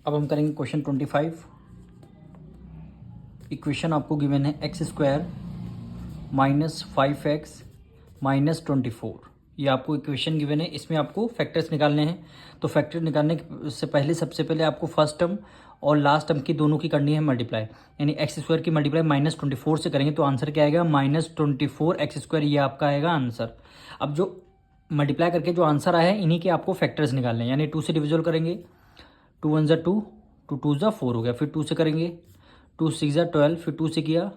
अब हम करेंगे क्वेश्चन 25। इक्वेशन आपको गिवन है x square minus 5x minus 24। ये आपको इक्वेशन गिवन है, इसमें आपको फैक्टर्स निकालने हैं। तो फैक्टर निकालने से पहले सबसे पहले आपको फर्स्ट टर्म और लास्ट टर्म की दोनों की करनी है मल्टीप्लाई, यानी एक्स स्क्वायर की मल्टीप्लाई माइनस 24 से करेंगे तो आंसर क्या आएगा, -24x²। ये आपका आएगा आंसर। अब जो मल्टीप्लाई करके जो आंसर आया है इन्हीं के आपको फैक्टर्स निकालने हैं, यानी 2 से डिविजल करेंगे, 2 1 ज़ा 2, 2 2 ज़ा 4 हो गया, फिर 2 से करेंगे, 2 6 ज़ा 12, फिर 2 से किया,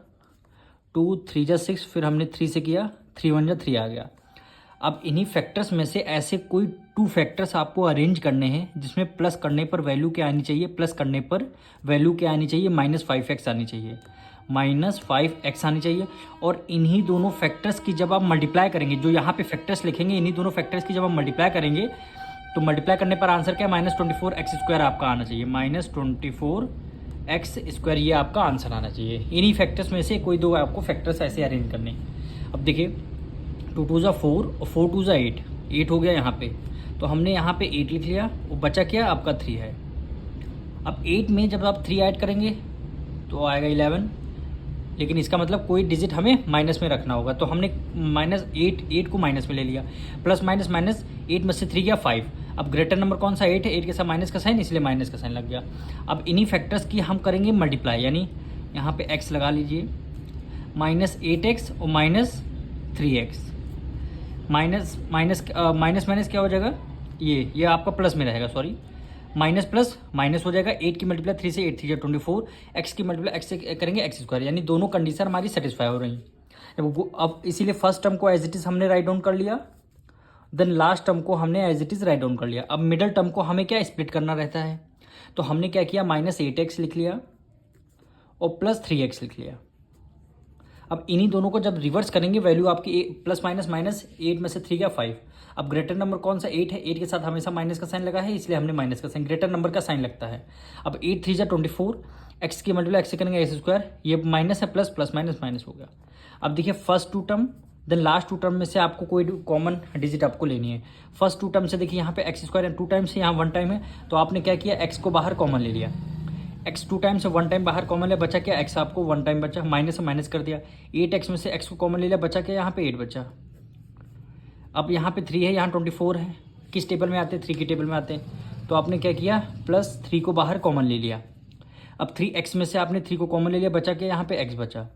2 3 ज़ा 6, फिर हमने 3 से किया, 3 1 ज़ा 3 आ गया। अब इन्हीं फैक्टर्स में से ऐसे कोई 2 फैक्टर्स आपको अरेंज करने हैं जिसमें प्लस करने पर वैल्यू क्या आनी चाहिए, प्लस करने पर वैल्यू क्या आनी चाहिए, -5x आनी चाहिए, -5x आनी चाहिए। और इन्हीं दोनों फैक्टर्स की जब आप मल्टीप्लाई करेंगे, जो यहाँ पे फैक्टर्स लिखेंगे, इन्हीं दोनों फैक्टर्स की जब आप मल्टीप्लाई करेंगे तो मल्टीप्लाई करने पर आंसर क्या, -24x² आपका आना चाहिए, -24x²। ये आपका आंसर आना चाहिए। इन्हीं फैक्टर्स में से कोई 2 आपको फैक्टर्स ऐसे अरेंज करने हैं। अब देखिए 2 2 ज़ा 4 और 4 2 ज़ा 8, 8 हो गया यहाँ पे, तो हमने यहाँ पे 8 लिख लिया, वो बचा क्या आपका 3 है। अब 8 में जब आप 3 ऐड करेंगे तो आएगा 11, लेकिन इसका मतलब कोई डिजिट हमें माइनस में रखना होगा, तो हमने -8 को माइनस में ले लिया, प्लस माइनस माइनस 8 में से 3 गया 5। अब ग्रेटर नंबर कौन सा 8 है, 8 के साथ माइनस का साइन, इसलिए माइनस का साइन लग गया। अब इन्हीं फैक्टर्स की हम करेंगे मल्टीप्लाई, यानी यहाँ पे x लगा लीजिए, -8x और -3x, माइनस माइनस क्या हो जाएगा, ये आपका प्लस में रहेगा, सॉरी, माइनस प्लस माइनस हो जाएगा। 8 की मल्टीप्लाई 3 से, 8 3 24, एक्स की मल्टीप्लाई एक्स से करेंगे x², यानी दोनों कंडीशन हमारी सेटिस्फाई हो रही हैं। अब इसीलिए फर्स्ट टर्म को एज इट इज़ हमने राइट डाउन कर लिया, देन लास्ट टर्म को हमने as it is write down कर लिया। अब मिडल टर्म को हमें क्या स्प्लिट करना रहता है, तो हमने क्या किया, -8x लिख लिया और +3x लिख लिया। अब इन्हीं दोनों को जब रिवर्स करेंगे वैल्यू आपकी प्लस माइनस -8 में से 3 गया 5। अब ग्रेटर नंबर कौन सा 8 है, 8 के साथ हमेशा माइनस का साइन लगा है, इसलिए हमने माइनस का साइन, ग्रेटर नंबर का साइन लगता है। अब 8 3 ज़ा 24, एक्स की मल्टीप्लाई एक्स से करेंगे x², ये माइनस है, प्लस प्लस माइनस माइनस हो गया। अब देखिए first 2 term then last 2 term में से आपको कोई कॉमन डिजिट आपको लेनी है। फर्स्ट 2 टर्म से देखिए यहाँ पे x² 2 टाइम्स है, यहाँ 1 टाइम है, तो आपने क्या किया, x को बाहर कॉमन ले लिया, x 2 टाइम से 1 टाइम बाहर कॉमन लिया, बचा क्या, x आपको 1 टाइम बचा, माइनस से माइनस कर दिया, 8x में से x को कॉमन ले लिया, बचा क्या, यहाँ पे 8 बचा। अब यहाँ पे 3 है, यहाँ 24 है, किस टेबल में आते हैं, 3 की टेबल में आते हैं, तो आपने क्या किया, +3 को बाहर कॉमन ले लिया। अब 3x में से आपने 3 को कॉमन ले लिया, बचा क्या, यहाँ पे x बचा,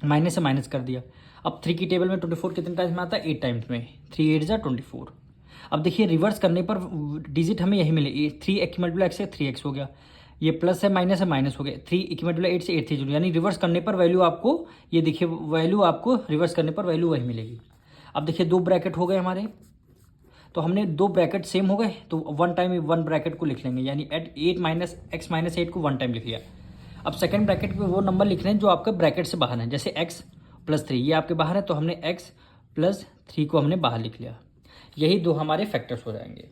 माइनस से माइनस कर दिया। अब 3 की टेबल में 24 कितने टाइम्स में आता है, 8 टाइम्स में, 3 8 ज़ा 24। अब देखिए रिवर्स करने पर डिजिट हमें यही मिले, 3x की मल्टीप्लाई x से 3x हो गया, ये प्लस है माइनस हो गए, 3 की मल्टीप्लाई 8 से 8 3, यानी रिवर्स करने पर वैल्यू आपको, ये देखिए वैल्यू आपको रिवर्स करने पर वैल्यू वही मिलेगी। अब देखिए 2 ब्रैकेट हो गए हमारे, तो हमने 2 ब्रैकेट सेम हो गए, तो 1 टाइम 1 ब्रैकेट को लिख लेंगे, यानी 8 माइनस x माइनस 8 को 1 टाइम लिख लिया। अब सेकंड ब्रैकेट पे वो नंबर लिखने हैं जो आपका ब्रैकेट से बाहर है, जैसे x + 3 ये आपके बाहर है, तो हमने x + 3 को हमने बाहर लिख लिया। यही 2 हमारे फैक्टर्स हो जाएंगे।